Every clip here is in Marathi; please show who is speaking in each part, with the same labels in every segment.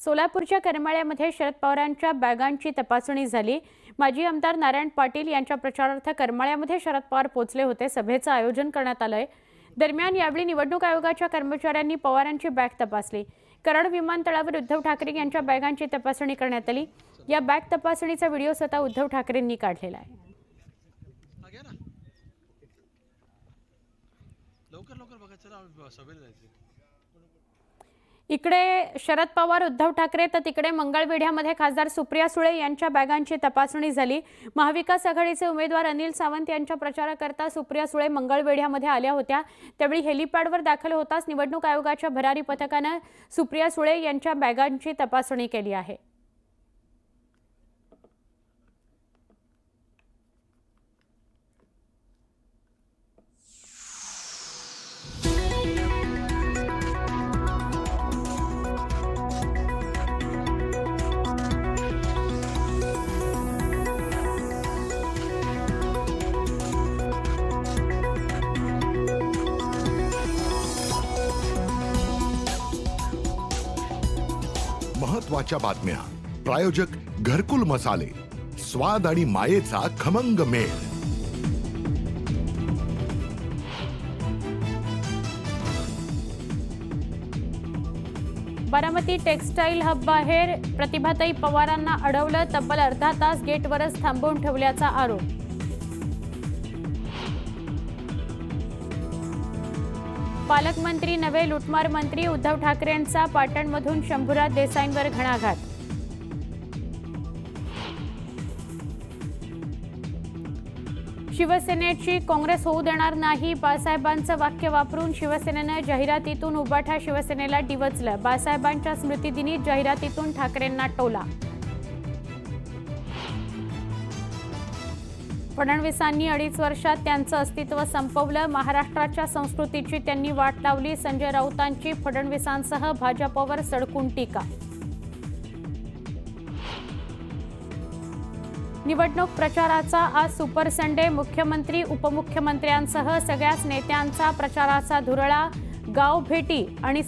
Speaker 1: सोलापूरच्या करमाळ्यामध्ये शरद पवारांच्या बॅगांची तपासणी झाली। माजी आमदार नारायण पाटील यांच्या प्रचारार्थ करमाळ्यामध्ये शरद पवार पोहोचले होते। सभेचं आयोजन करण्यात आलंय। दरम्यान यावेळी निवडणूक आयोगाच्या कर्मचाऱ्यांनी पवारांची बॅग तपासली। कराड विमानतळावर उद्धव ठाकरे यांच्या बॅगांची तपासणी करण्यात आली। या बॅग तपासणीचा व्हिडिओ स्वतः उद्धव ठाकरेंनी काढलेला आहे। इकडे शरद पवार उद्धव ठाकरे तर तिकडे मंगळवेढ्यामध्ये खासदार सुप्रिया सुळे यांच्या बॅगांची तपासणी झाली। महाविकास आघाडीचे उमेदवार अनिल सावंत यांच्या प्रचाराकरता सुप्रिया सुळे मंगळवेढ्यामध्ये आल्या होत्या। त्यावेळी हेलिपॅडवर दाखल होताच निवडणूक आयोगाच्या भरारी पथकाने सुप्रिया सुळे यांच्या बॅगांची तपासणी केली आहे।
Speaker 2: महत्त्वाच्या बातम्या, प्रायोजक घरकुल मसाले, स्वाद आणि मायेचा खमंग मेळ।
Speaker 1: बारामती टेक्सटाईल हब बाहेर प्रतिभाताई पवारांना अडवलं। तब्बल अर्धा तास गेटवरच थांबवून ठेवल्याचा आरोप। पालकमंत्री नवे लुटमार मंत्री उद्धव ठाकरेंचा पाटणमधून शंभूराज देसाईंवर घणाघात। शिवसेनेची काँग्रेस होऊ देणार नाही, बाळासाहेबांचं वाक्य वापरून शिवसेनेनं जाहिरातीतून उबाठा शिवसेनेला डिवचलं। बाळासाहेबांच्या स्मृतिदिनी जाहिरातीतून ठाकरेंना टोला। फडणवीसांनी 2.5 वर्षात त्यांचं अस्तित्व संपवलं। महाराष्ट्राच्या संस्कृतीची त्यांनी वाट लावली। संजय राऊतांची फडणवीसांसह भाजपवर सडकून टीका। निवडणूक प्रचाराचा आज सुपर संडे। मुख्यमंत्री उपमुख्यमंत्र्यांसह सगळ्याच नेत्यांचा प्रचाराचा धुरळा। गाव भेटी आणि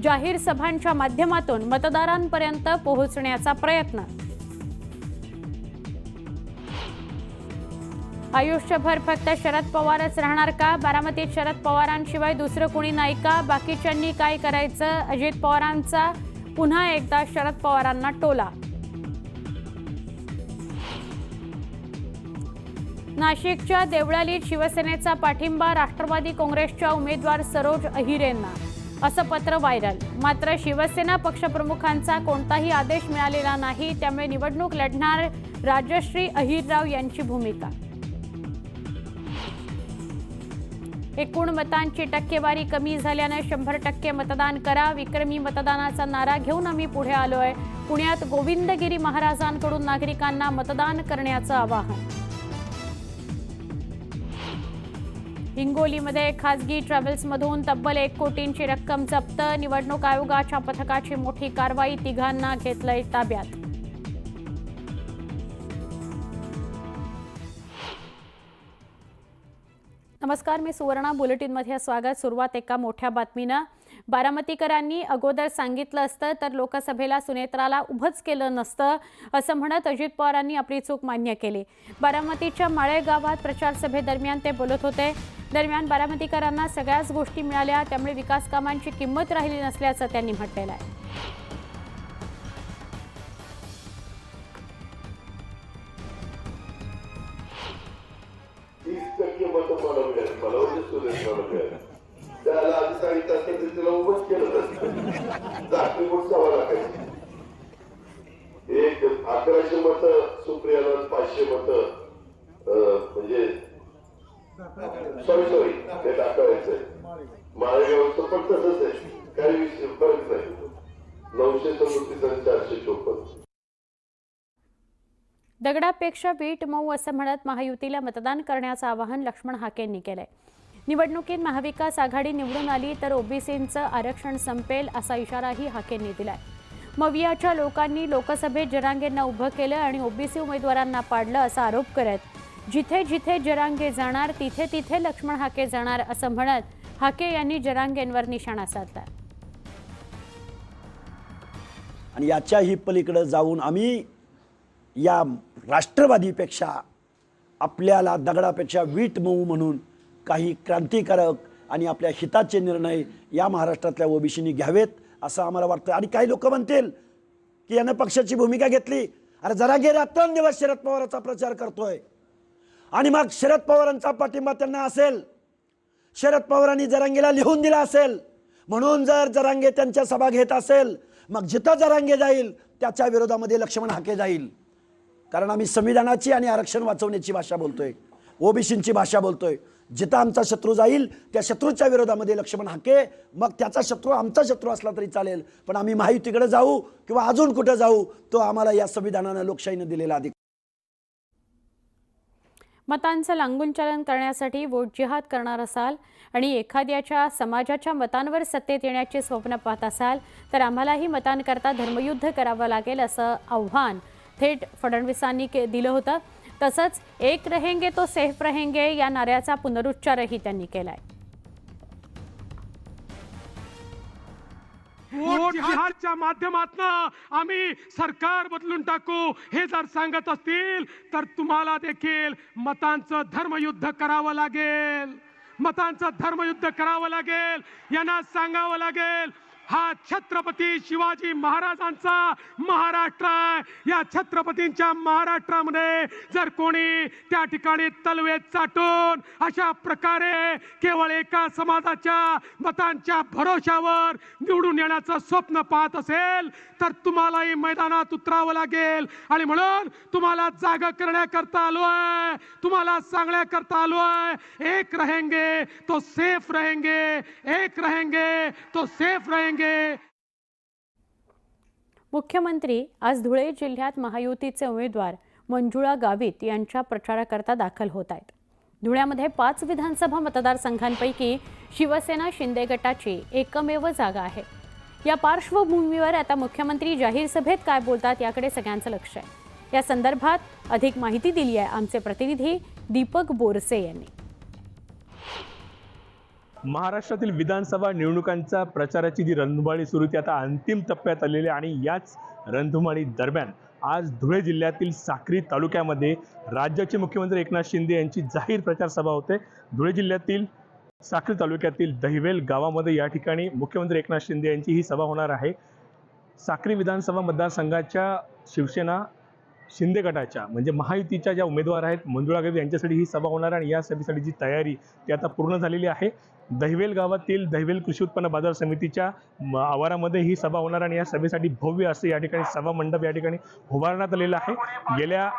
Speaker 1: जाहीर सभांच्या माध्यमातून मतदारांपर्यंत पोहोचण्याचा प्रयत्न। आयुष्यभर फक्त शरद पवारच राहणार का? बारामतीत शरद पवारांशिवाय दुसरं कोणी नाही का? बाकीच्यांनी काय करायचं? अजित पवारांचा पुन्हा एकदा शरद पवारांना टोला। नाशिकच्या देवळालीत शिवसेनेचा पाठिंबा, राष्ट्रवादी काँग्रेसच्या उमेदवार सरोज अहिरेंना, असं पत्र व्हायरल। मात्र शिवसेना पक्षप्रमुखांचा कोणताही आदेश मिळालेला नाही, त्यामुळे निवडणूक लढणार राजश्री अहिरराव यांची भूमिका। एकूण मतांची टक्केवारी कमी झाल्याने 100% मतदान करा, विक्रमी मतदानाचा नारा घेऊन आम्ही पुढे आलोय। पुण्यात गोविंदगिरी महाराजांकडून नागरिकांना मतदान करण्याचं आवाहन। हिंगोलीमध्ये खासगी ट्रॅव्हल्समधून तब्बल 1 कोटींची रक्कम जप्त। निवडणूक आयोगाच्या पथकाची मोठी कारवाई, तिघांना घेतलंय ताब्यात। नमस्कार, मी सुवर्णा, बुलेटिनमध्ये स्वागत। सुरुवात एका मोठ्या बातमीनं। बारामतीकरांनी अगोदर सांगितलं असतं तर लोकसभेला सुनेत्राला उभंच केलं नसतं, असं म्हणत अजित पवारांनी आपली चूक मान्य केली। बारामतीच्या माळे गावात प्रचार सभेदरम्यान ते बोलत होते। दरम्यान बारामतीकरांना सगळ्याच गोष्टी मिळाल्या, त्यामुळे विकास कामांची किंमत राहिली नसल्याचं त्यांनी म्हटलेलं आहे।
Speaker 3: त्याला आधी सांगितलं असतं तरी तिला उभंच केलं नसतं। जाती मोठा लागायची। 1100 मतं सुप्रियाला, 500 मतं म्हणजे सॉरी ते टाकायचंय। माळेगावचं पण तसंच आहे, काही फरक नाही। 937 आणि 454।
Speaker 1: दगडापेक्षा वीट मऊ असं म्हणत महायुतीला मतदान करण्याचं आवाहन लक्ष्मण हाकेंनी केलंय। निवडणुकीत महाविकास आघाडी निवडून आली तर ओबीसींचं आरक्षण संपेल, असा इशाराही हाकेंनी दिलाय। मवियाच्या लोकांनी लोकसभेत जरांगेंना उभं केलं आणि ओबीसी उमेदवारांना पाडलं, असा आरोप करत जिथे जिथे जरांगे जाणार तिथे तिथे लक्ष्मण हाके जाणार, असं म्हणत हाके यांनी जरांगेंवर निशाणा साधला।
Speaker 4: आणि याच्याही पलीकडे जाऊन आम्ही या राष्ट्रवादीपेक्षा आपल्याला दगडापेक्षा वीट मऊ म्हणून काही क्रांतिकारक आणि आपल्या हिताचे निर्णय या महाराष्ट्रातल्या ओबीसीनी घ्यावेत असं आम्हाला वाटतं. आणि काही लोक म्हणतील की यानं पक्षाची भूमिका घेतली. अरे जरांगे रात्रंदिवस शरद पवारांचा प्रचार करतोय आणि मग शरद पवारांचा पाठिंबा त्यांना असेल, शरद पवारांनी जरांगेला लिहून दिला असेल, म्हणून जर जरांगे त्यांच्या सभा घेत असेल मग जिथं जरांगे जाईल त्याच्या विरोधामध्ये लक्ष्मण हाके जाईल. कारण आम्ही संविधानाची आणि आरक्षण वाचवण्याची भाषा बोलतोय, ओबीसींची भाषा बोलतोय. जिथं आमचा शत्रू जाईल त्या शत्रूच्या विरोधामध्ये लक्ष्मण हाके, मग त्याचा शत्रू आमचा शत्रू असला तरी चालेल, पण आम्ही महायुतीकडे जाऊ किंवा अजून कुठे जाऊ तो आम्हाला या संविधानानं लोकशाहीनं दिलेला अधिकार.
Speaker 1: मतांचं लांगूनचालन करण्यासाठी वोट जिहाद करणार असाल आणि एखाद्याच्या समाजाच्या मतांवर सत्तेत येण्याचे स्वप्न पाहत असाल तर आम्हालाही मतांकरता धर्मयुद्ध करावं लागेल असं आव्हान थेट फडणवीसांनी दिलं होतं. तसंच एक रहेंगे तो सेफ रहेंगे या नाऱ्याचा पुनरुच्चारही त्यांनी केलाय.
Speaker 5: वोट जिहादच्या माध्यमातून आम्ही सरकार बदलून टाकू हे जर सांगत असतील तर तुम्हाला देखील मतांचं धर्मयुद्ध करावं लागेल, मतांचं धर्मयुद्ध करावं लागेल. यांना सांगावं लागेल हा छत्रपती शिवाजी महाराजांचा महाराष्ट्र आहे. या छत्रपतींच्या महाराष्ट्रामध्ये जर कोणी त्या ठिकाणी तलवे चाटून अशा प्रकारे केवळ एका समाजाच्या मतांच्या भरोशावर निवडून येण्याचं स्वप्न पाहत असेल तर तुम्हालाही मैदानात उतरावं लागेल. आणि म्हणून तुम्हाला जागा करण्याकरता आलोय, तुम्हाला सांगण्याकरता आलोय, एक रहेंगे तो सेफ रहेंगे, एक रहेंगे तो सेफ रहेंगे.
Speaker 1: मुख्यमंत्री आज धुळे जिल्ह्यात महायुतीचे उमेदवार मंजुळा गावित यांच्या प्रचाराकरता दाखल होत आहेत. धुळ्यामध्ये 5 विधानसभा मतदारसंघांपैकी शिवसेना शिंदे गटाची एकमेव जागा आहे. या पार्श्वभूमीवर आता मुख्यमंत्री जाहीर सभेत काय बोलतात याकडे सगळ्यांचं लक्ष आहे. या संदर्भात अधिक माहिती दिली आहे आमचे प्रतिनिधी दीपक बोरसे यांनी.
Speaker 6: महाराष्ट्रातील विधानसभा निवडणुकांच्या प्रचाराची जी रणधुमाळी सुरू ती आता अंतिम टप्प्यात आलेली आहे. आणि याच रणधुमाळी दरम्यान आज धुळे जिल्ह्यातील साक्री तालुक्यामध्ये राज्याचे मुख्यमंत्री एकनाथ शिंदे यांची जाहीर प्रचार सभा होते. धुळे जिल्ह्यातील साक्री तालुक्यातील दहिवेल गावामध्ये या ठिकाणी मुख्यमंत्री एकनाथ शिंदे यांची ही सभा होणार आहे. साक्री विधानसभा मतदारसंघाच्या शिवसेना शिंदे गटाच्या म्हणजे महायुतीच्या ज्या उमेदवार आहेत मंजुळा गावित यांच्यासाठी ही सभा होणार आहे. आणि या सभेसाठी जी तयारी ती आता पूर्ण झालेली आहे. दहिवेल गावातील दहिवेल कृषी उत्पन्न बाजार समितीच्या आवारामध्ये ही सभा होणार आणि या सभेसाठी भव्य असे या ठिकाणी सभा मंडप या ठिकाणी उभारण्यात आलेला आहे. गेल्या